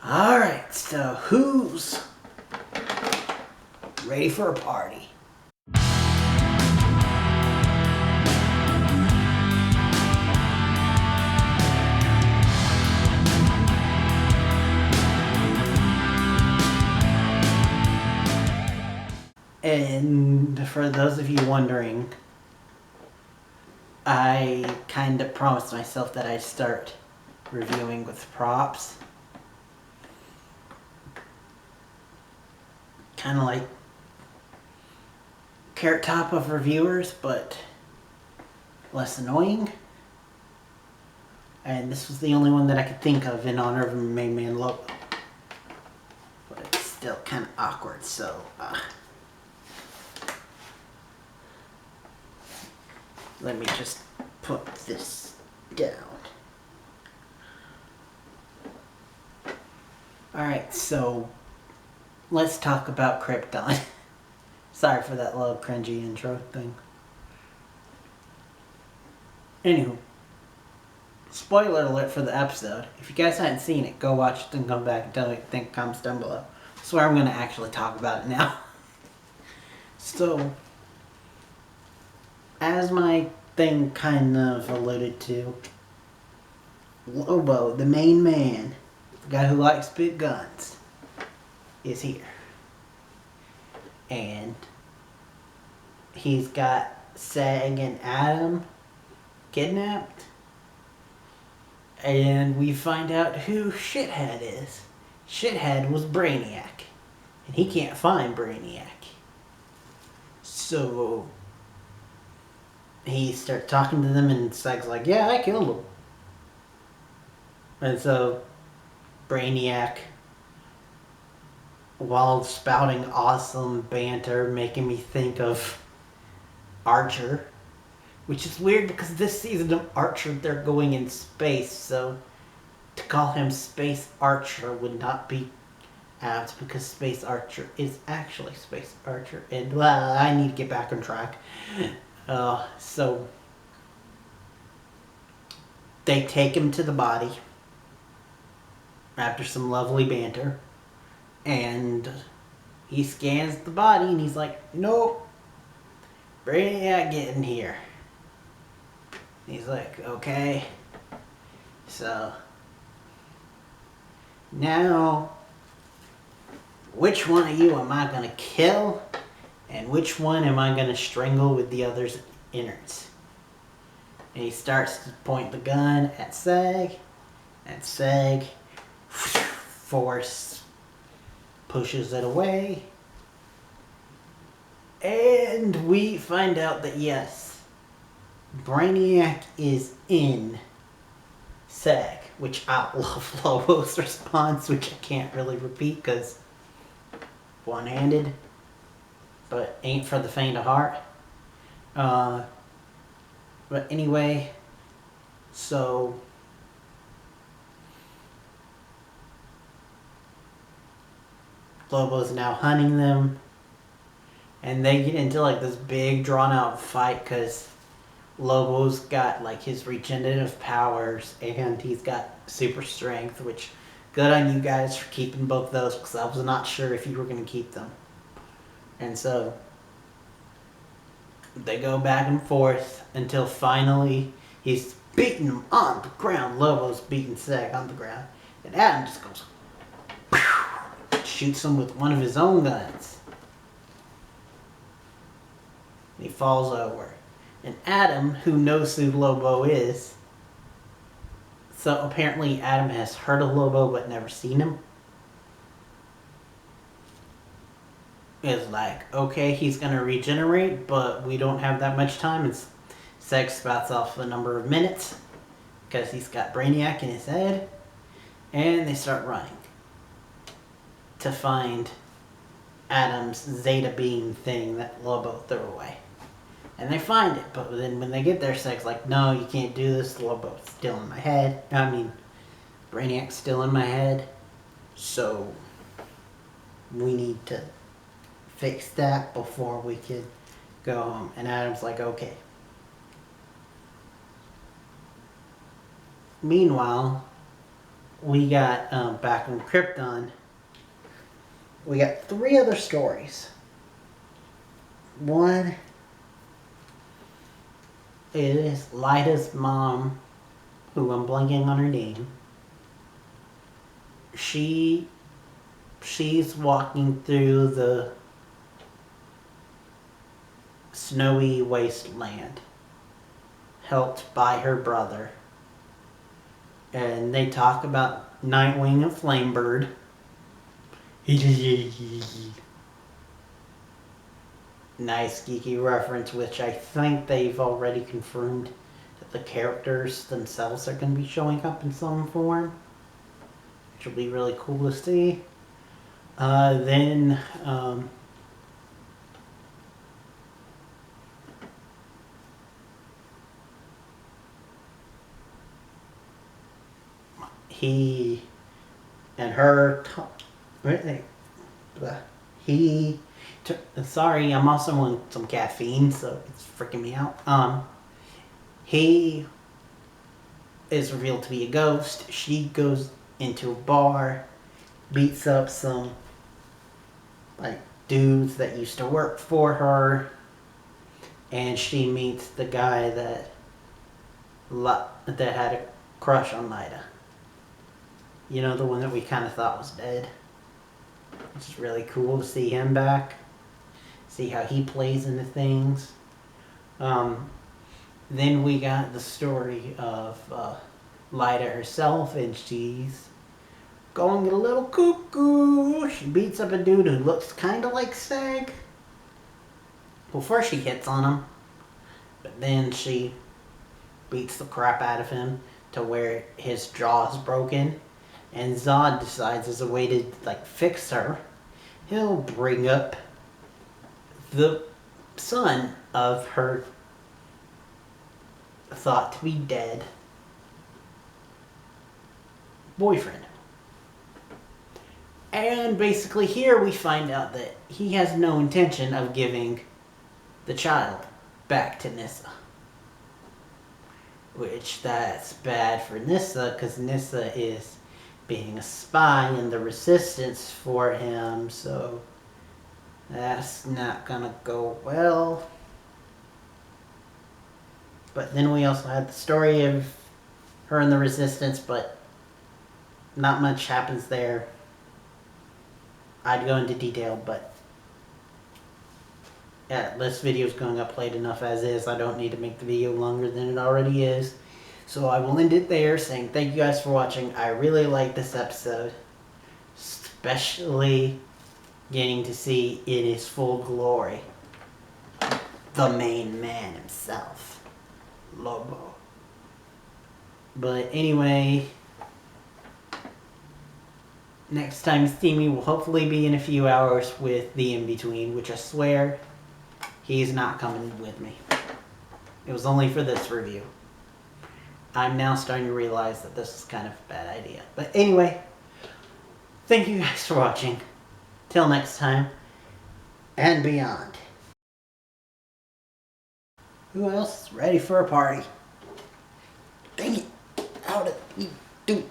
Alright, so who's ready for a party? And for those of you wondering, I kind of promised myself that I'd start reviewing with props. Kind of like Carrot Top of reviewers, but less annoying. And this was the only one that I could think of in honor of main man Lobo. But it's still kind of awkward, so let me just put this down. Alright, so let's talk about Krypton. Sorry for that little cringy intro thing. Anywho, spoiler alert for the episode. If you guys hadn't seen it, go watch it and come back and tell me what you think in the comments down below. I swear I'm going to actually talk about it now. So, as my thing kind of alluded to, Lobo, the main man, the guy who likes big guns, is here. And he's got Seg and Adam kidnapped. And we find out who Shithead is. Shithead was Brainiac. And he can't find Brainiac. So he starts talking to them and Seg's like, yeah, I killed him. And so Brainiac, while spouting awesome banter, making me think of Archer, which is weird because this season of Archer they're going in space, so to call him Space Archer would not be apt because Space Archer is actually Space Archer, and well, I need to get back on track. So they take him to the body after some lovely banter. And he scans the body and he's like, nope, Brainiac get in here. He's like, okay. So now, which one of you am I going to kill? And which one am I going to strangle with the other's innards? And he starts to point the gun at Seg. And Seg force pushes it away, and we find out that yes, Brainiac is in Seg, which I love Lobo's response, which I can't really repeat because one-handed, but ain't for the faint of heart. But anyway, so Lobo's now hunting them, and they get into like this big drawn out fight because Lobo's got like his regenerative powers and he's got super strength, which good on you guys for keeping both those because I was not sure if you were going to keep them. And so they go back and forth until finally he's beating him on the ground. Lobo's beating Seg on the ground, and Adam just goes shoots him with one of his own guns. He falls over. And Adam, who knows who Lobo is, so apparently Adam has heard of Lobo but never seen him, is like, okay, he's going to regenerate, but we don't have that much time. And Seg spouts off a number of minutes because he's got Brainiac in his head. And they start running to find Adam's Zeta beam thing that Lobo threw away. And they find it, but then when they get there, Seg's like, no, you can't do this, Lobo's still in my head. Brainiac's still in my head. So we need to fix that before we can go home. And Adam's like, okay. Meanwhile, we got back on Krypton. We got 3 other stories. One is Lyta's mom, who I'm blanking on her name. She's walking through the snowy wasteland, helped by her brother. And they talk about Nightwing and Flamebird. Nice geeky reference, which I think they've already confirmed that the characters themselves are going to be showing up in some form, which will be really cool to see. Then he and her sorry, I'm also on some caffeine, so it's freaking me out. He is revealed to be a ghost. She goes into a bar, beats up some like dudes that used to work for her, and she meets the guy that had a crush on Lita. You know, the one that we kind of thought was dead. Which is really cool to see him back. See how he plays into things. Then we got the story of Lita herself, and she's going a little cuckoo. She beats up a dude who looks kind of like Seg. Well, first she hits on him, but then she beats the crap out of him to where his jaw is broken. And Zod decides as a way to fix her, he'll bring up the son of her thought to be dead boyfriend. And basically here we find out that he has no intention of giving the child back to Nyssa. Which that's bad for Nyssa, because Nyssa is being a spy in the resistance for him, so that's not gonna go well. But then we also had the story of her in the resistance, but not much happens there. I'd go into detail, but yeah, this video is going up late enough as is. I don't need to make the video longer than it already is. So I will end it there, saying thank you guys for watching. I really like this episode, especially getting to see in his full glory the main man himself, Lobo. But anyway, next time you see me will hopefully be in a few hours with the In-Between, which I swear he's not coming with me. It was only for this review. I'm now starting to realize that this is kind of a bad idea. But anyway, thank you guys for watching. Till next time, and beyond. Who else is ready for a party? Dang it! How did you do?